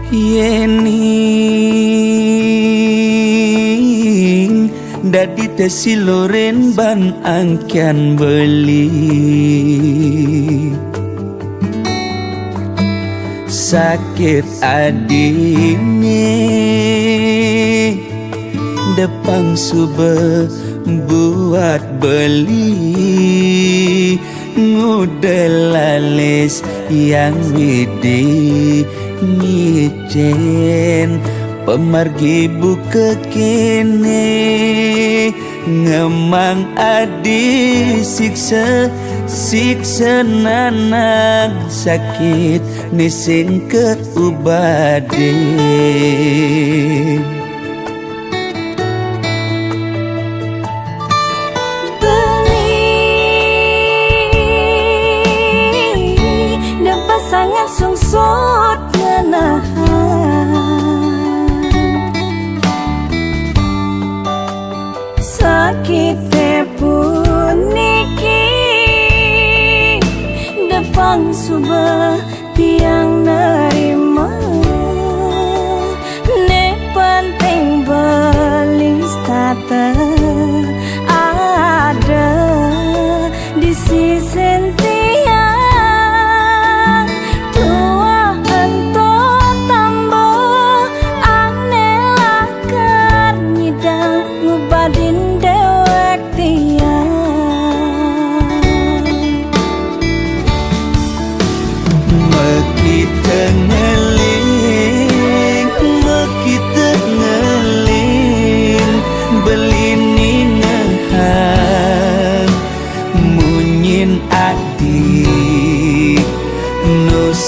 Yening dadi tesi loren ban angkian beli sakit adine depang sube buat beli ngudelalis yang widi ngicen pemargi buka kene ngemang adi siksa nanang sakit nising keubade sangat sungsut ngenahan sakit puniki depang subah tiang nerima ne penting belis tata ada di sisi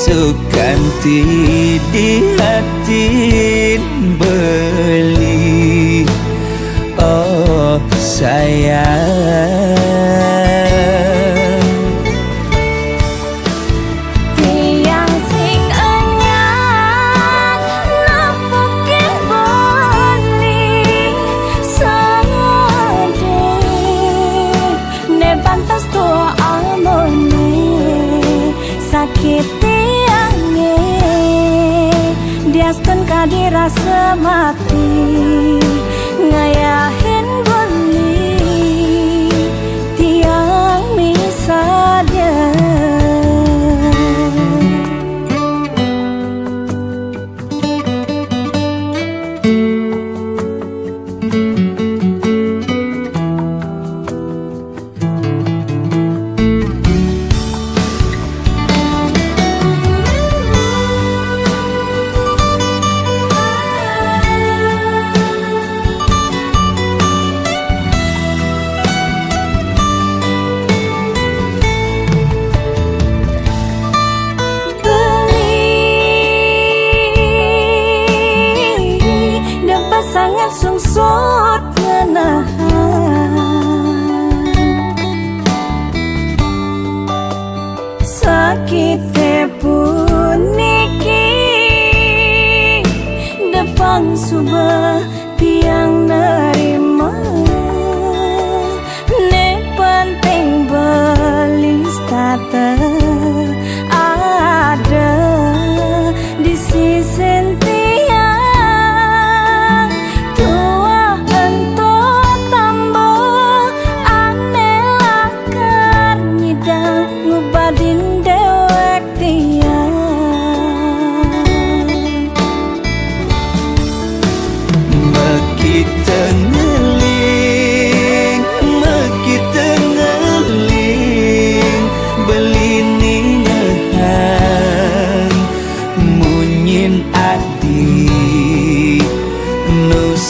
sukanti di hati beli oh sayang tiang sing anyar napukin beli sade ne bantas tua amone sakit diaskan kadirasa mati ngayahin beli tiang misalnya sangat sungsut ngenahan sakit puniki depang subah tiang nerima ne penting belis tata ada di sisi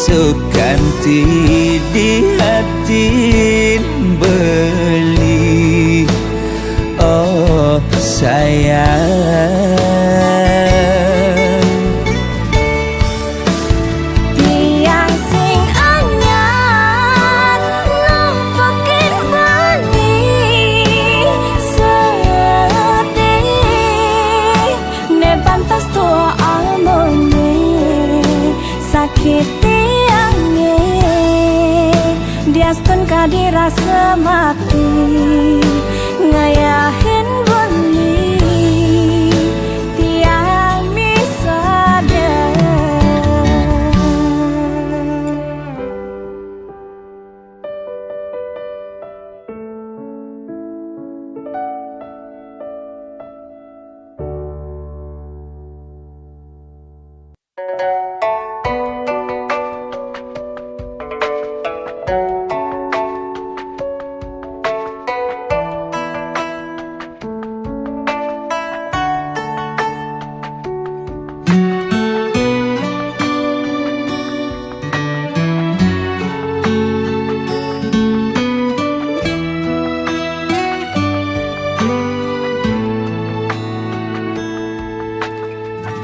sukanti di hati beli oh sayang tiang sing anyar nampakin beli sedih ne pantas tua amone sakit diaskan kadirasa mati ngayahin beli tiang misalnya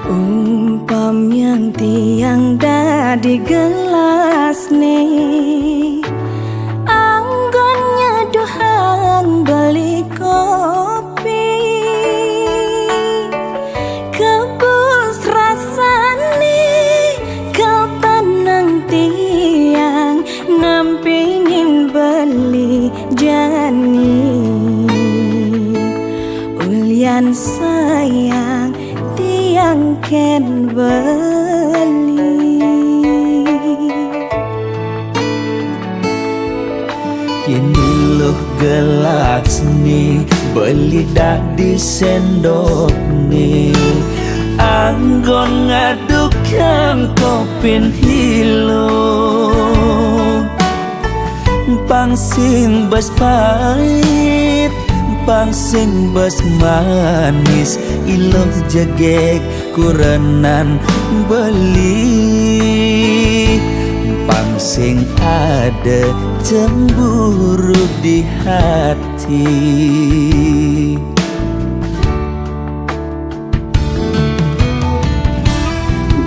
Umpam yang tiang dadi gelas nih, anggonnya dohang beli kopi, kebus rasane kau panang tiang nampingin beli jani. Ulian sayang tiang ken beli, Ini loh gelas nih beli dah di sendok nih, anggon ngadukan kopin hilo, pangsing bas pahit pangsing bas manis, iloh jegek kurenan beli, pangsing ada cemburu di hati.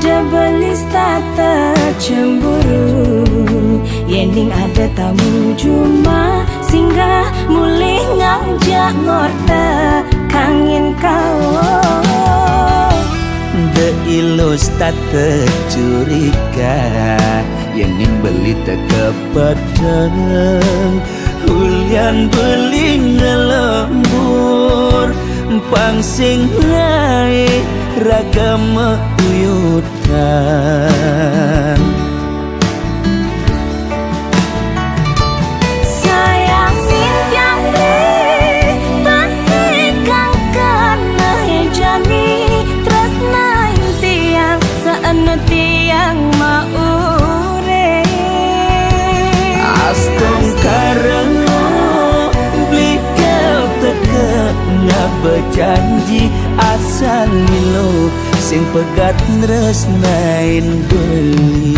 Debelis tata cemburu, yening ada tamu cuma singgah mulih ngajak ngorta kangin kau. De ilus tata curiga, yening beli teka padang, hulian beli ngelembur, pangsing naik ragam uyutan. Sayang simpiang deh, pasti kang kena hejani, terus naik tiang seenu tiang maure. Astong karena beli kau teka ngak berjanji, asal lo sing pegat nresnain beli.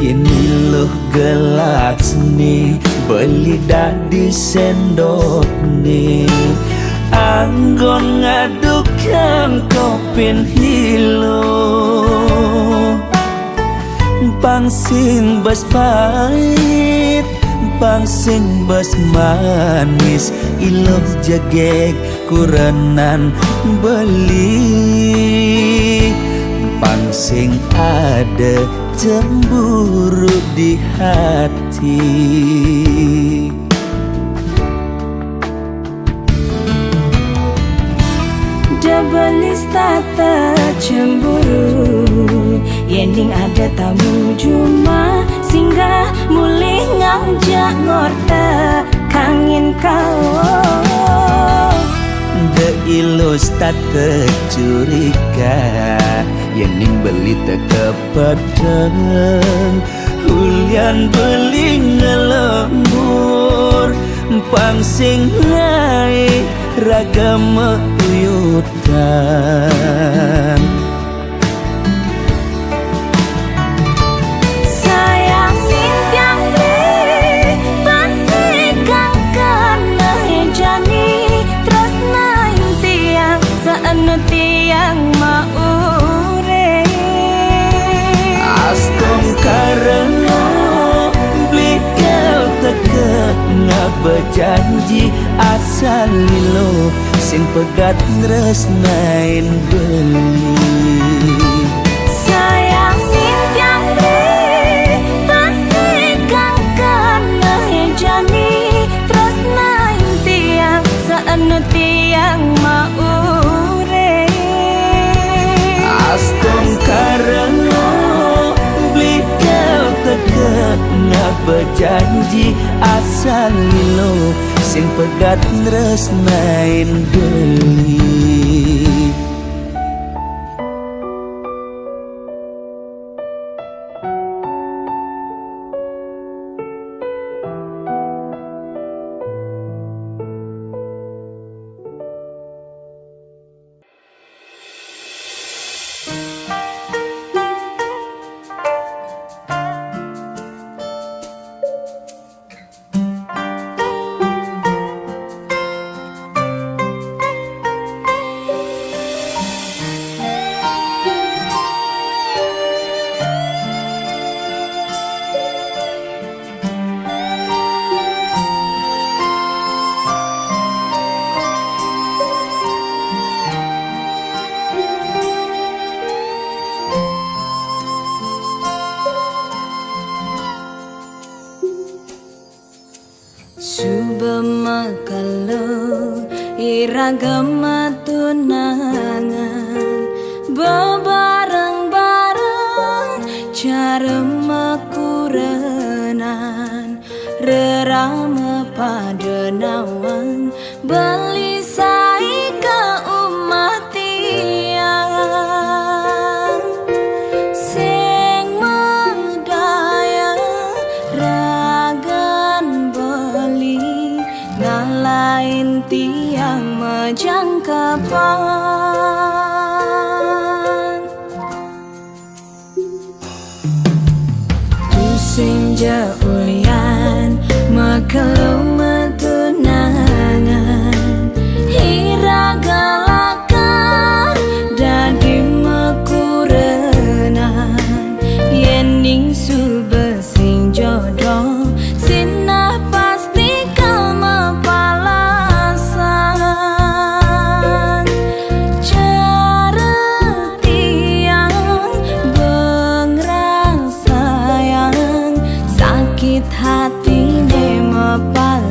Ini loh gelas nih beli dah di sendok nih, anggon ngadukan kopin hilo, pangsing bas pahit pangsing bas manis, iloh jegek kurenan beli, pangsing ada cemburu di hati. Debelis tata cemburu, yening ada tamu cuma singgah mulih ngajak ngorta kangin kau. De ilus tata curiga, yening beli teka padang, hulian beli ngelembur, pangsing naik ragam uyutan. Sayang simpiang deh, pasti kang kena hejani, terus naik tiang seenu tiang maure. Astong karena beli kau teka ngak berjanji, asal lo sing pegat nresnain beli. Sayang simpiang deh, pasti kang kena hejani, terus naik tiang seenu tiang maure. Astong karena beli kau teka ngak berjanji, asal lo sing pegat nresnain beli. iragam tunangan bebareng-bareng cara makurenan rerama pada nawang beli sai ke umat tiang sing medaya ragan beli ngalain tiang majangkapan tusing jaulian makelum tunangan hiragalakan dadi makurenan yening subesing jodoh sinah pasti kau mapalasan cara tiang bengrang sayang sakit hati ne mapalasan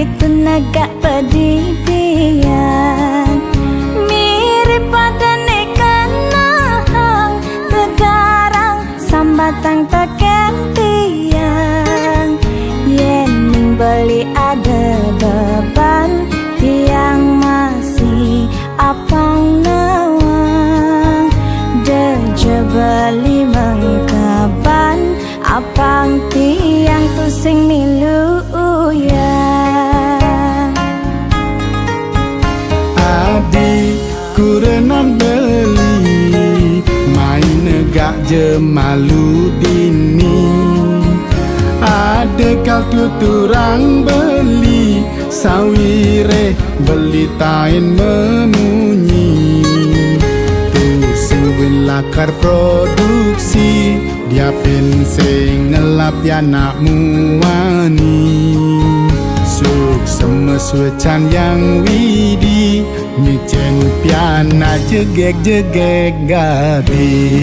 itu negak pedidian mirip pada nekanang tegarang sambatang teken tiang yening beli ada beban tiang masih apang nawang deje beli mengkaban apang tiang tu sing milu ya Adik kurenan beli main negak je malu dini ada kau tuturang beli sawire beli tain memunyi tu sing lakar produksi dia pensing ngelap ya nak muani suk semeswecan yang widi micen piana jegek-jegek gadi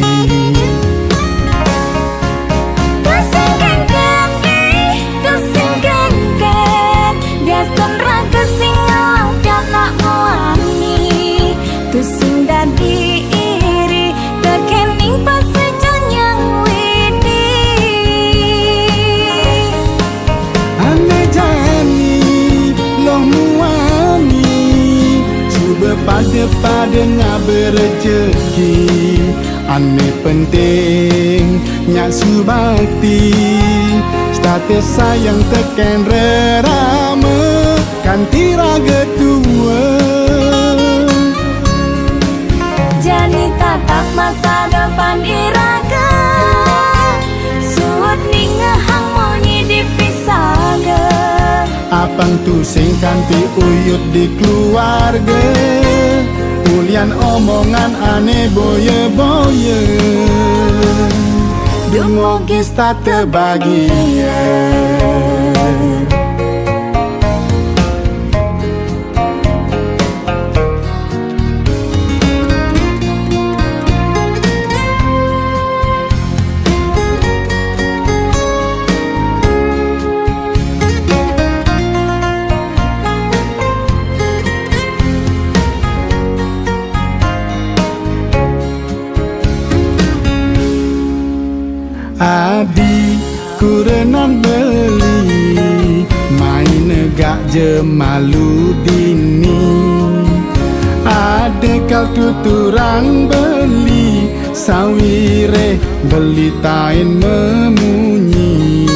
pada ngaberejeki ane penting nyak subakti status sayang teken rerame kanti raga tua jani tatap masa depan iraga suut ningehang monyi dipisaga apang tu sing kanti uyut di keluarga Ulian omongan aneh boye-boye Dumogis tak terbahagia Adik kurenan beli main negak je malu dini ada kau tuturang beli sawire beli tain memunyi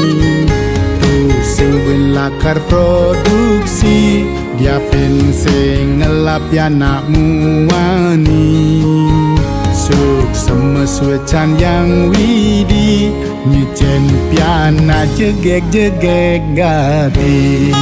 tu sing lakar produksi dia pensing ngelap ya nak muani suk semeswecan yang widi nyecen piana jegek-jegek gadi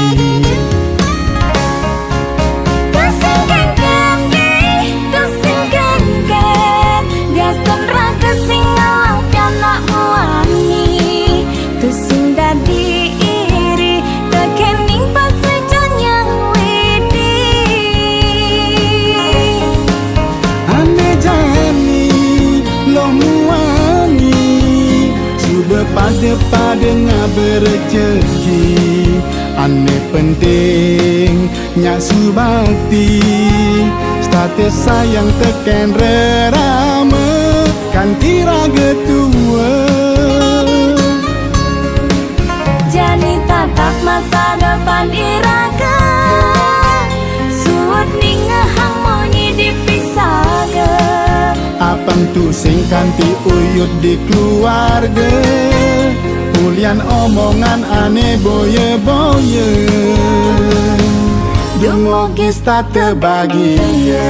pada ngaberejeki ane penting nyak subakti status sayang teken rerame kanti raga tua jani tatap masa depan iraga suut ningehang monyi dipisaga apang tu sing kanti uyut di keluarga Ulian omongan aneh boye-boye Dumogis tak terbahagia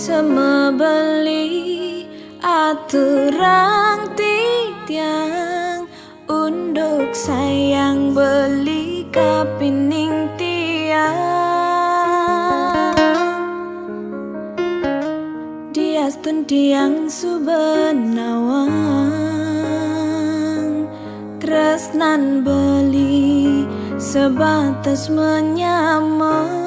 semebeli aturang titiang unduk sayang beli kapining tiang diastun tiang subenawang tresnan beli sebatas menyamar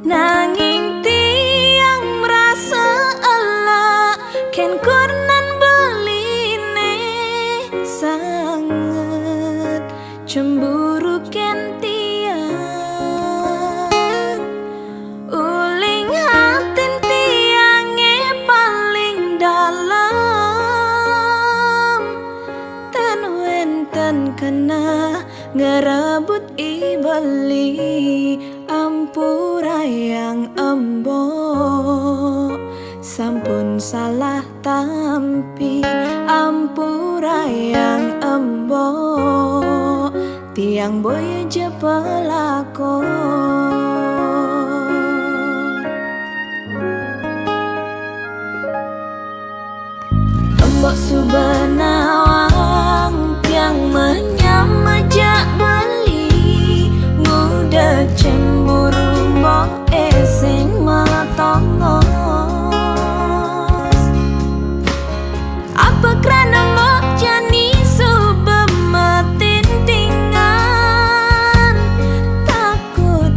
nanging tiang merasa elak ken kurnan beline sangat cemburu ken tiang uling hatin tiange paling dalam tan wenten kena ngerebut ibeli ampura yang embo sampun salah tampi ampura yang embo tiang boy je pelakon embok subenawang tiang menyamajak beli muda cemburu mbok esing matongos apa kerana mbok jani subemetin tingan takut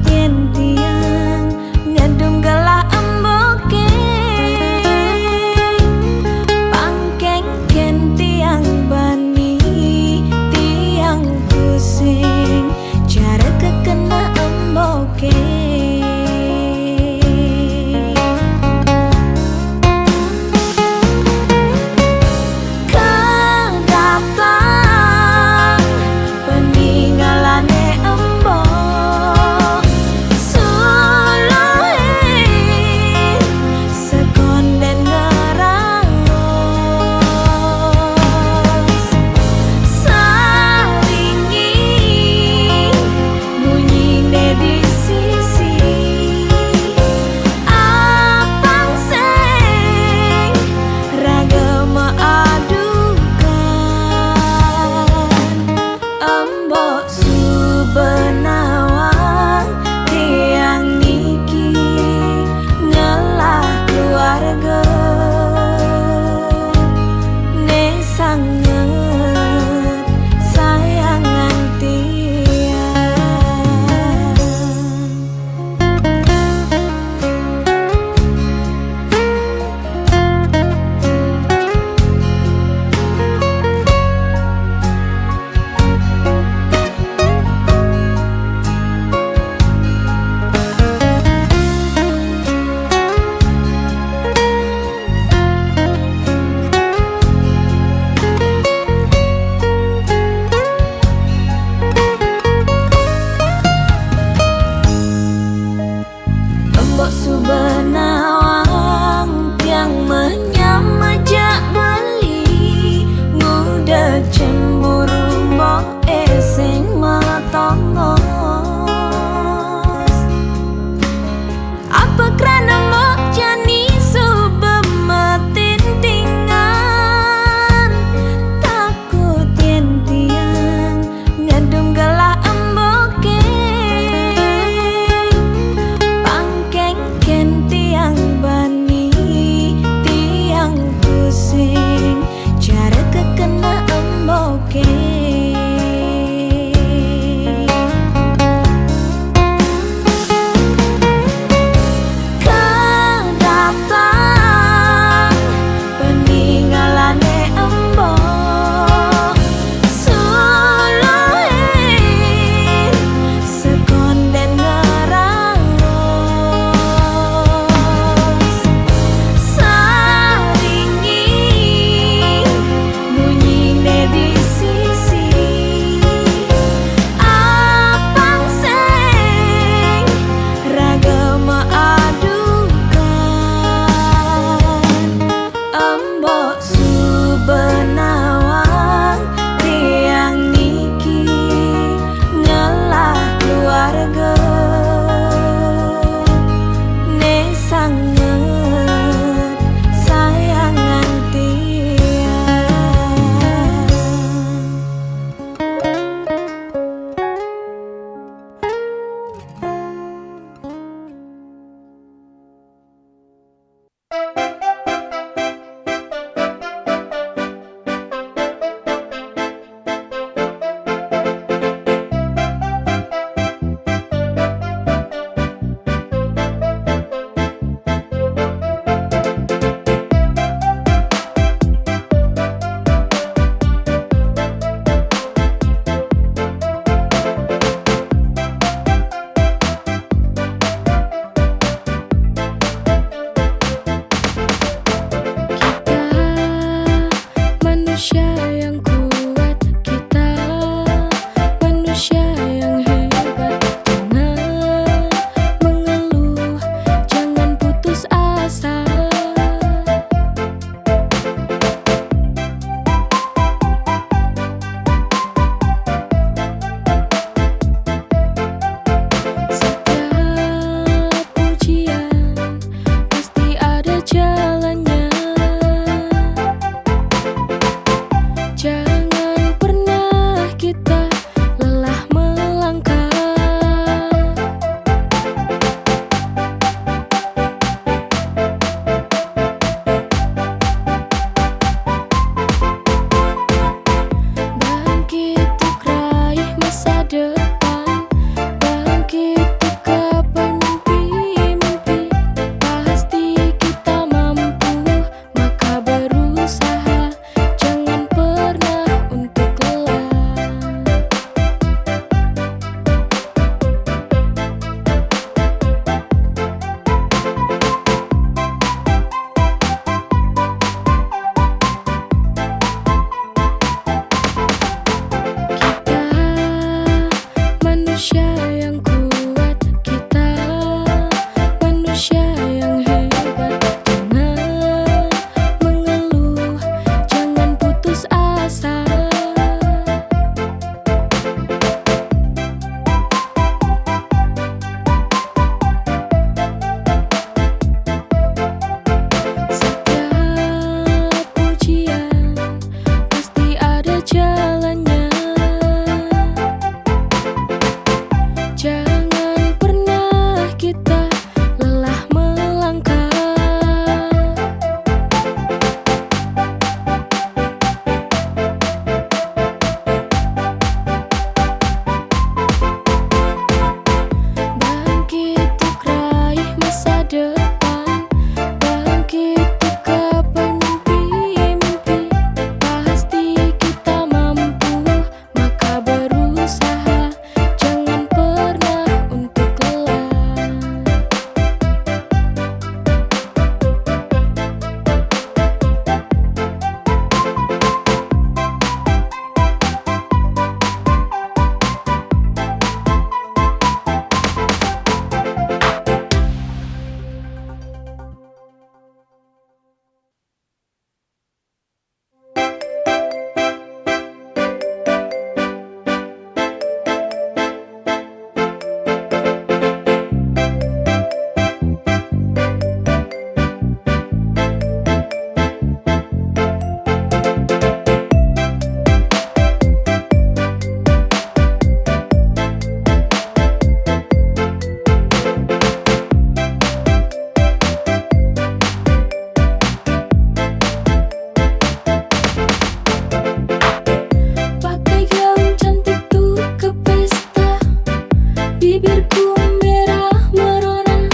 Bibirku merah merona,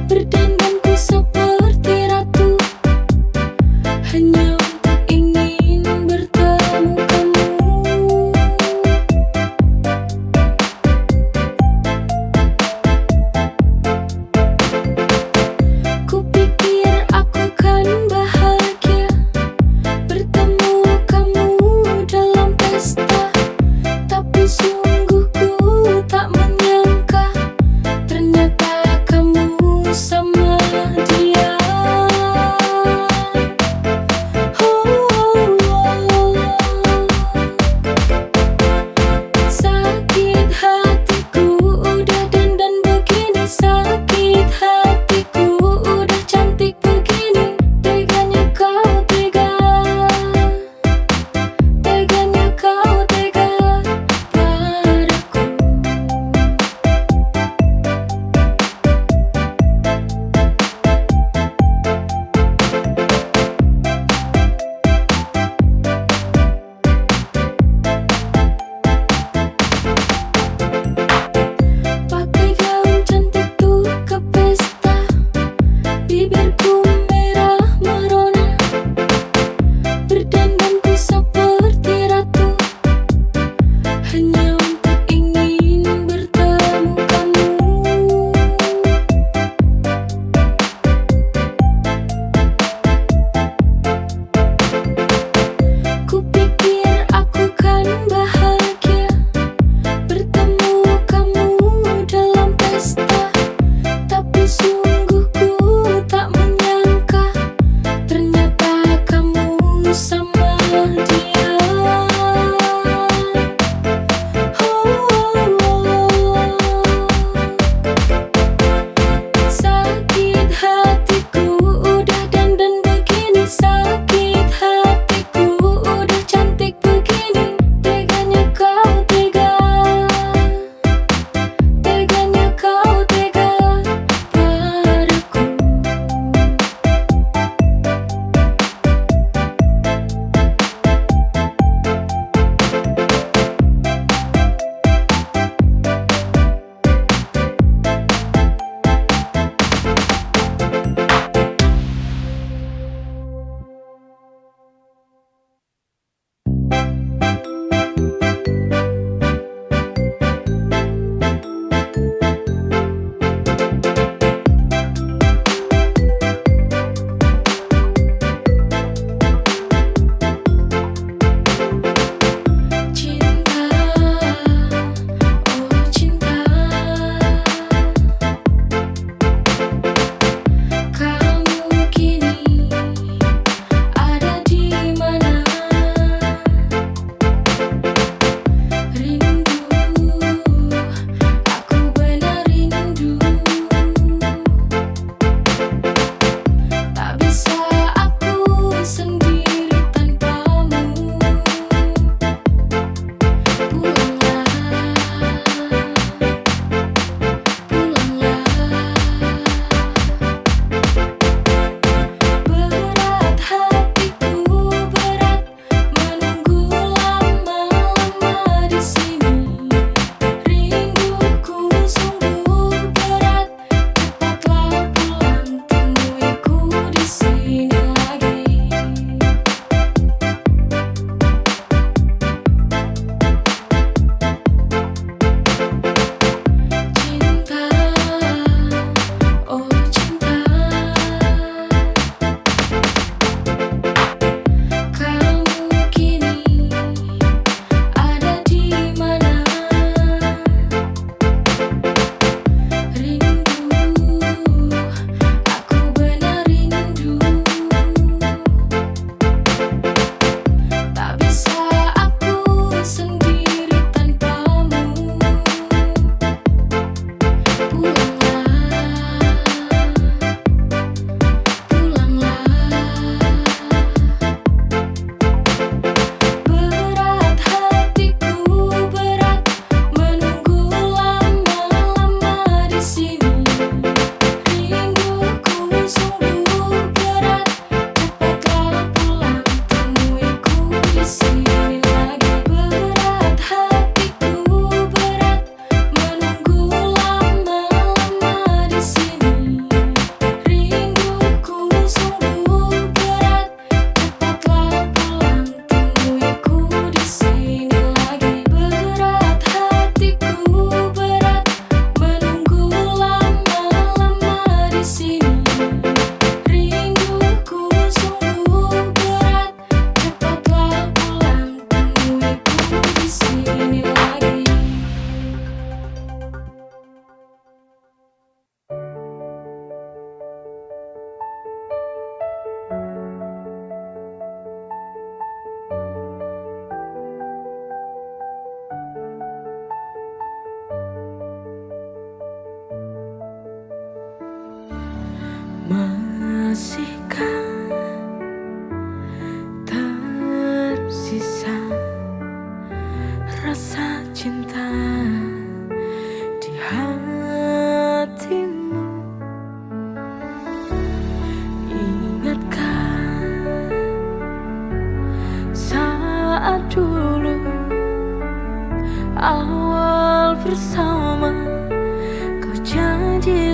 berdandanku seperti ratu, hanya untuk ingin bertemu kamu. Kupikir aku kan bahagia bertemu kamu dalam pesta, tapi sungguh ku tak menyangka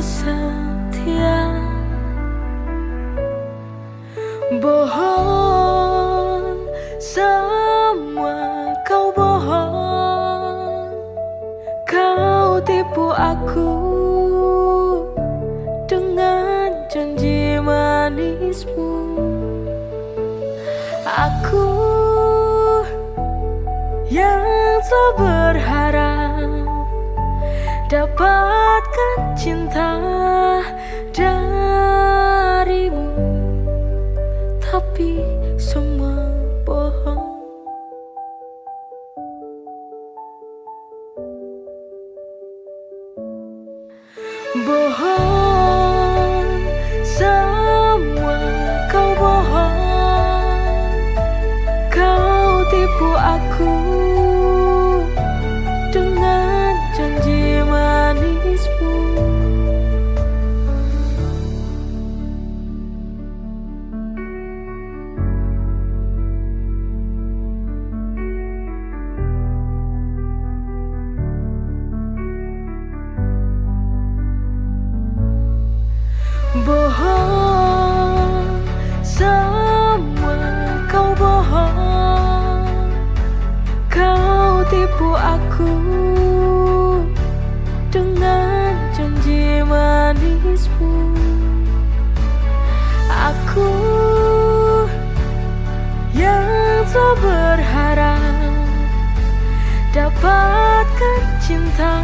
setia. Bohong, semua kau bohong. Kau tipu aku dengan janji manismu. Aku yang selalu berharap dapatkan cinta darimu, tapi semua bohong. Bohong, semua kau bohong. Kau tipu aku dengan janji manismu. Bohong, semua kau bohong. Kau tipu aku dengan janji manismu. Aku yang selalu berharap dapatkan cinta